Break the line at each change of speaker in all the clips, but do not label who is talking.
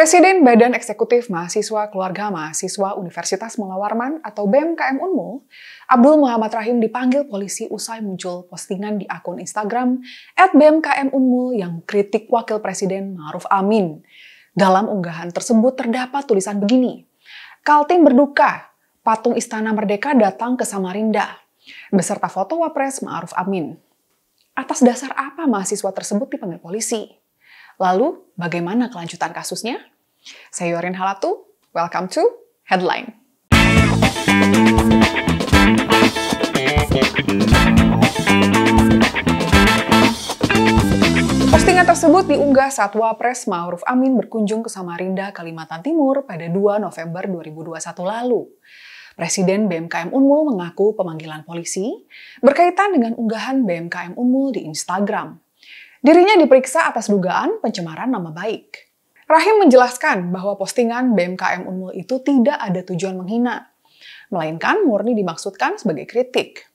Presiden Badan Eksekutif Mahasiswa Keluarga Mahasiswa Universitas Mula Warman atau BEM KM Unmul, Abdul Muhammad Rahim dipanggil polisi usai muncul postingan di akun Instagram @BEM-KM Unmul yang kritik Wakil Presiden Ma'ruf Amin. Dalam unggahan tersebut terdapat tulisan begini, "Kaltim berduka, patung Istana Merdeka datang ke Samarinda, beserta foto Wapres Ma'ruf Amin." Atas dasar apa mahasiswa tersebut dipanggil polisi? Lalu, bagaimana kelanjutan kasusnya? Saya Yorin Halatu, welcome to Headline. Postingan tersebut diunggah saat Wapres Ma'ruf Amin berkunjung ke Samarinda, Kalimantan Timur pada 2 November 2021 lalu. Presiden BEM-KM Unmul mengaku pemanggilan polisi berkaitan dengan unggahan BEM-KM Unmul di Instagram. Dirinya diperiksa atas dugaan pencemaran nama baik. Rahim menjelaskan bahwa postingan BEM-KM Unmul itu tidak ada tujuan menghina, melainkan murni dimaksudkan sebagai kritik.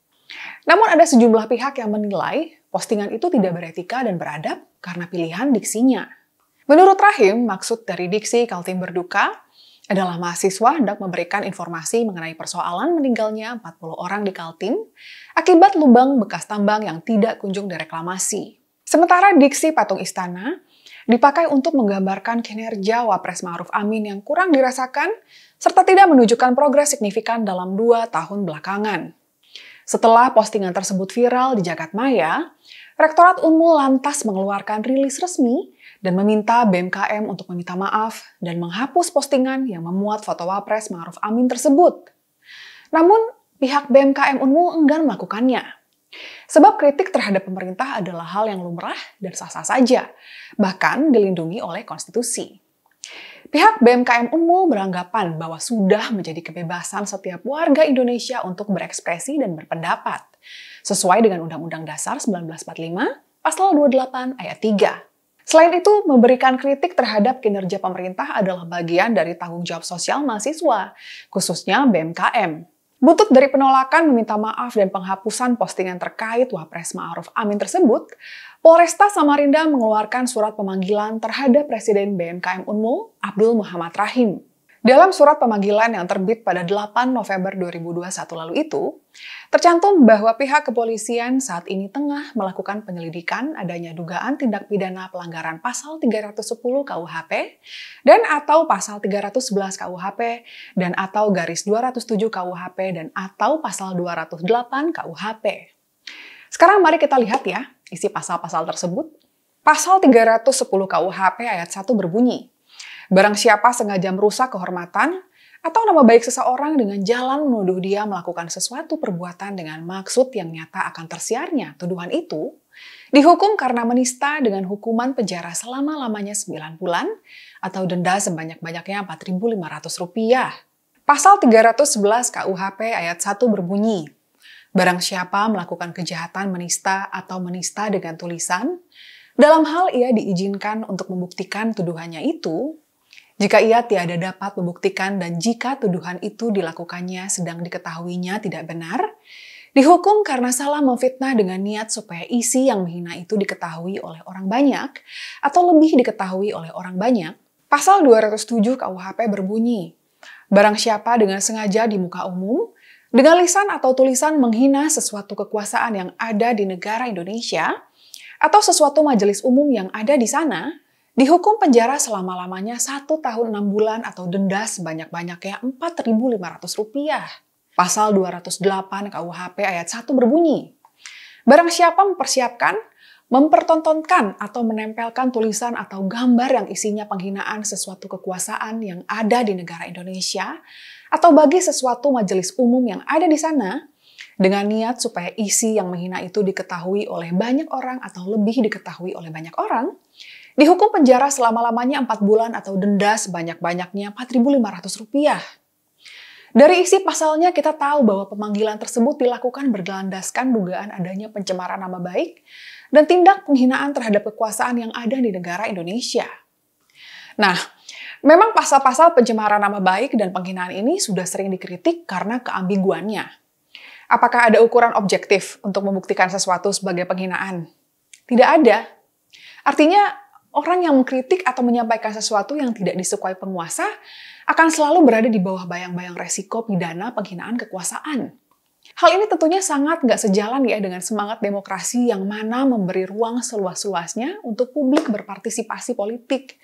Namun ada sejumlah pihak yang menilai postingan itu tidak beretika dan beradab karena pilihan diksinya. Menurut Rahim, maksud dari diksi Kaltim berduka adalah mahasiswa hendak memberikan informasi mengenai persoalan meninggalnya 40 orang di Kaltim akibat lubang bekas tambang yang tidak kunjung direklamasi. Sementara diksi patung istana dipakai untuk menggambarkan kinerja Wapres Ma'ruf Amin yang kurang dirasakan serta tidak menunjukkan progres signifikan dalam 2 tahun belakangan. Setelah postingan tersebut viral di jagat maya, Rektorat Unmul lantas mengeluarkan rilis resmi dan meminta BEM-KM untuk meminta maaf dan menghapus postingan yang memuat foto Wapres Ma'ruf Amin tersebut. Namun, pihak BEM-KM Unmul enggan melakukannya. Sebab kritik terhadap pemerintah adalah hal yang lumrah dan sah-sah saja, bahkan dilindungi oleh konstitusi. Pihak BEM-KM Unmul beranggapan bahwa sudah menjadi kebebasan setiap warga Indonesia untuk berekspresi dan berpendapat, sesuai dengan Undang-Undang Dasar 1945, Pasal 28 Ayat 3. Selain itu, memberikan kritik terhadap kinerja pemerintah adalah bagian dari tanggung jawab sosial mahasiswa, khususnya BEM-KM. Buntut dari penolakan meminta maaf dan penghapusan postingan terkait Wapres Ma'ruf Amin tersebut, Polresta Samarinda mengeluarkan surat pemanggilan terhadap Presiden BEM-KM Unmul, Abdul Muhammad Rahim. Dalam surat pemanggilan yang terbit pada 8 November 2021 lalu itu, tercantum bahwa pihak kepolisian saat ini tengah melakukan penyelidikan adanya dugaan tindak pidana pelanggaran pasal 310 KUHP dan atau pasal 311 KUHP dan atau garis 207 KUHP dan atau pasal 208 KUHP. Sekarang mari kita lihat ya isi pasal-pasal tersebut. Pasal 310 KUHP ayat 1 berbunyi, "Barang siapa sengaja merusak kehormatan atau nama baik seseorang dengan jalan menuduh dia melakukan sesuatu perbuatan dengan maksud yang nyata akan tersiarnya tuduhan itu, dihukum karena menista dengan hukuman penjara selama-lamanya 9 bulan atau denda sebanyak-banyaknya Rp4.500. Pasal 311 KUHP ayat 1 berbunyi, "Barang siapa melakukan kejahatan menista atau menista dengan tulisan, dalam hal ia diizinkan untuk membuktikan tuduhannya itu, jika ia tiada dapat membuktikan dan jika tuduhan itu dilakukannya sedang diketahuinya tidak benar, dihukum karena salah memfitnah dengan niat supaya isi yang menghina itu diketahui oleh orang banyak atau lebih diketahui oleh orang banyak." Pasal 207 KUHP berbunyi, "Barang siapa dengan sengaja di muka umum, dengan lisan atau tulisan menghina sesuatu kekuasaan yang ada di negara Indonesia atau sesuatu majelis umum yang ada di sana, dihukum penjara selama-lamanya 1 tahun 6 bulan atau denda sebanyak-banyaknya Rp4.500. Pasal 208 KUHP ayat 1 berbunyi, "Barang siapa mempersiapkan, mempertontonkan atau menempelkan tulisan atau gambar yang isinya penghinaan sesuatu kekuasaan yang ada di negara Indonesia atau bagi sesuatu majelis umum yang ada di sana, dengan niat supaya isi yang menghina itu diketahui oleh banyak orang atau lebih diketahui oleh banyak orang, dihukum penjara selama-lamanya 4 bulan atau denda sebanyak-banyaknya Rp4.500. Dari isi pasalnya kita tahu bahwa pemanggilan tersebut dilakukan berlandaskan dugaan adanya pencemaran nama baik dan tindak penghinaan terhadap kekuasaan yang ada di negara Indonesia. Nah, memang pasal-pasal pencemaran nama baik dan penghinaan ini sudah sering dikritik karena keambiguannya. Apakah ada ukuran objektif untuk membuktikan sesuatu sebagai penghinaan? Tidak ada. Artinya, Orang yang mengkritik atau menyampaikan sesuatu yang tidak disukai penguasa akan selalu berada di bawah bayang-bayang resiko pidana penghinaan kekuasaan. Hal ini tentunya sangat nggak sejalan ya dengan semangat demokrasi yang mana memberi ruang seluas-luasnya untuk publik berpartisipasi politik,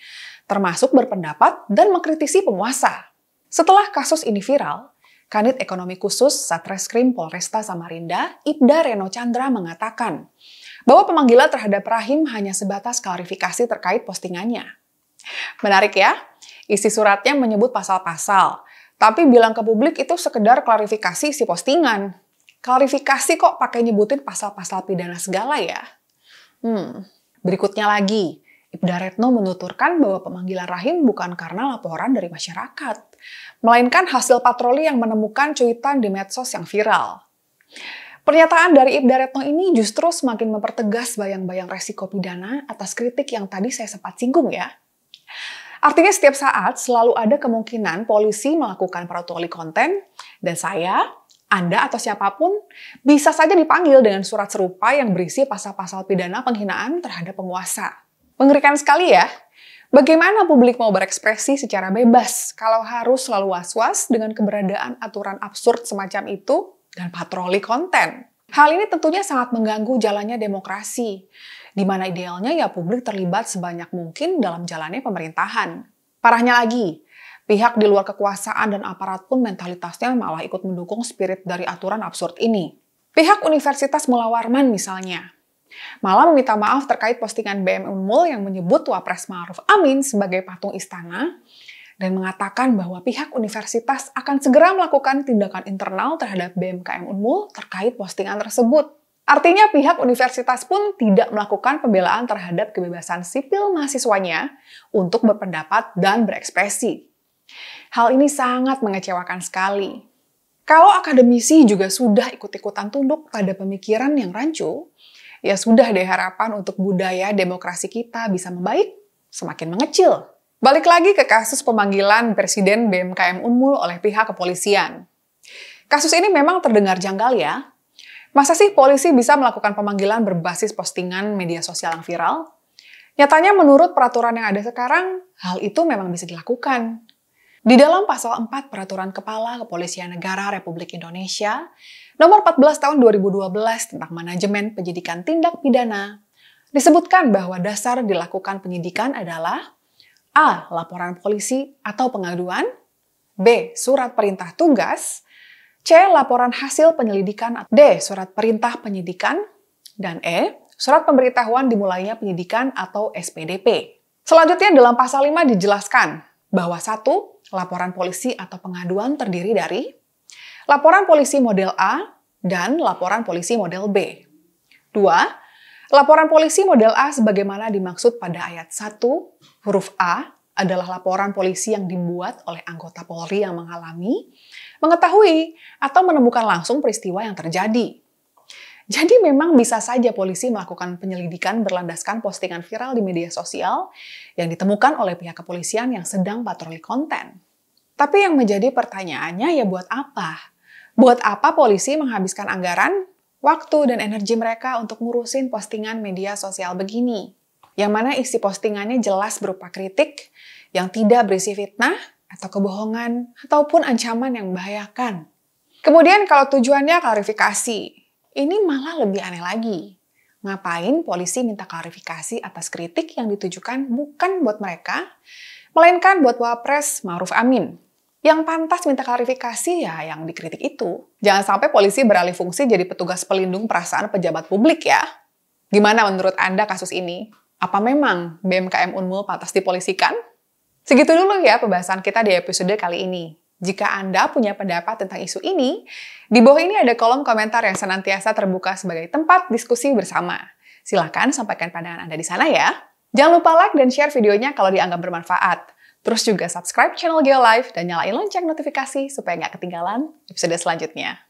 termasuk berpendapat dan mengkritisi penguasa. Setelah kasus ini viral, Kanit Ekonomi Khusus Satreskrim Polresta Samarinda, Ibda Reno Chandra mengatakan bahwa pemanggilan terhadap Rahim hanya sebatas klarifikasi terkait postingannya. Menarik ya, isi suratnya menyebut pasal-pasal, tapi bilang ke publik itu sekedar klarifikasi isi postingan. Klarifikasi kok pakai nyebutin pasal-pasal pidana segala ya? Berikutnya lagi, Ibda Retno menuturkan bahwa pemanggilan Rahim bukan karena laporan dari masyarakat, melainkan hasil patroli yang menemukan cuitan di medsos yang viral. Pernyataan dari Ibda Retno ini justru semakin mempertegas bayang-bayang resiko pidana atas kritik yang tadi saya sempat singgung ya. Artinya setiap saat selalu ada kemungkinan polisi melakukan patroli konten dan saya, Anda atau siapapun bisa saja dipanggil dengan surat serupa yang berisi pasal-pasal pidana penghinaan terhadap penguasa. Mengerikan sekali ya. Bagaimana publik mau berekspresi secara bebas kalau harus selalu was-was dengan keberadaan aturan absurd semacam itu dan patroli konten? Hal ini tentunya sangat mengganggu jalannya demokrasi, di mana idealnya ya publik terlibat sebanyak mungkin dalam jalannya pemerintahan. Parahnya lagi, pihak di luar kekuasaan dan aparat pun mentalitasnya malah ikut mendukung spirit dari aturan absurd ini. Pihak Universitas Mula Warman misalnya, malah meminta maaf terkait postingan BM Unmul yang menyebut Wapres Ma'ruf Amin sebagai patung istana, dan mengatakan bahwa pihak universitas akan segera melakukan tindakan internal terhadap BMKM Unmul terkait postingan tersebut. Artinya pihak universitas pun tidak melakukan pembelaan terhadap kebebasan sipil mahasiswanya untuk berpendapat dan berekspresi. Hal ini sangat mengecewakan sekali. Kalau akademisi juga sudah ikut-ikutan tunduk pada pemikiran yang rancu, ya sudah deh harapan untuk budaya demokrasi kita bisa membaik semakin mengecil. Balik lagi ke kasus pemanggilan Presiden BMKM Unmul oleh pihak kepolisian. Kasus ini memang terdengar janggal ya. Masa sih polisi bisa melakukan pemanggilan berbasis postingan media sosial yang viral? Nyatanya menurut peraturan yang ada sekarang, hal itu memang bisa dilakukan. Di dalam pasal 4 Peraturan Kepala Kepolisian Negara Republik Indonesia, nomor 14 tahun 2012 tentang manajemen penyidikan tindak pidana, disebutkan bahwa dasar dilakukan penyidikan adalah A. Laporan polisi atau pengaduan, B. Surat perintah tugas, C. Laporan hasil penyelidikan, D. Surat perintah penyidikan, dan E. Surat pemberitahuan dimulainya penyidikan atau SPDP. Selanjutnya dalam pasal 5 dijelaskan bahwa 1. Laporan polisi atau pengaduan terdiri dari laporan polisi model A dan laporan polisi model B. 2. Laporan polisi model A sebagaimana dimaksud pada ayat 1, huruf A adalah laporan polisi yang dibuat oleh anggota Polri yang mengalami, mengetahui, atau menemukan langsung peristiwa yang terjadi. Jadi memang bisa saja polisi melakukan penyelidikan berlandaskan postingan viral di media sosial yang ditemukan oleh pihak kepolisian yang sedang patroli konten. Tapi yang menjadi pertanyaannya ya buat apa? Buat apa polisi menghabiskan anggaran, waktu, dan energi mereka untuk ngurusin postingan media sosial begini? Yang mana isi postingannya jelas berupa kritik, yang tidak berisi fitnah, atau kebohongan, ataupun ancaman yang membahayakan. Kemudian kalau tujuannya klarifikasi, ini malah lebih aneh lagi. Ngapain polisi minta klarifikasi atas kritik yang ditujukan bukan buat mereka, melainkan buat Wapres Ma'ruf Amin. Yang pantas minta klarifikasi ya yang dikritik itu. Jangan sampai polisi beralih fungsi jadi petugas pelindung perasaan pejabat publik ya. Gimana menurut Anda kasus ini? Apa memang BMKM Unmul pantas dipolisikan? Segitu dulu ya pembahasan kita di episode kali ini. Jika Anda punya pendapat tentang isu ini, di bawah ini ada kolom komentar yang senantiasa terbuka sebagai tempat diskusi bersama. Silakan sampaikan pandangan Anda di sana ya. Jangan lupa like dan share videonya kalau dianggap bermanfaat. Terus juga subscribe channel Geolive dan nyalain lonceng notifikasi supaya nggak ketinggalan episode selanjutnya.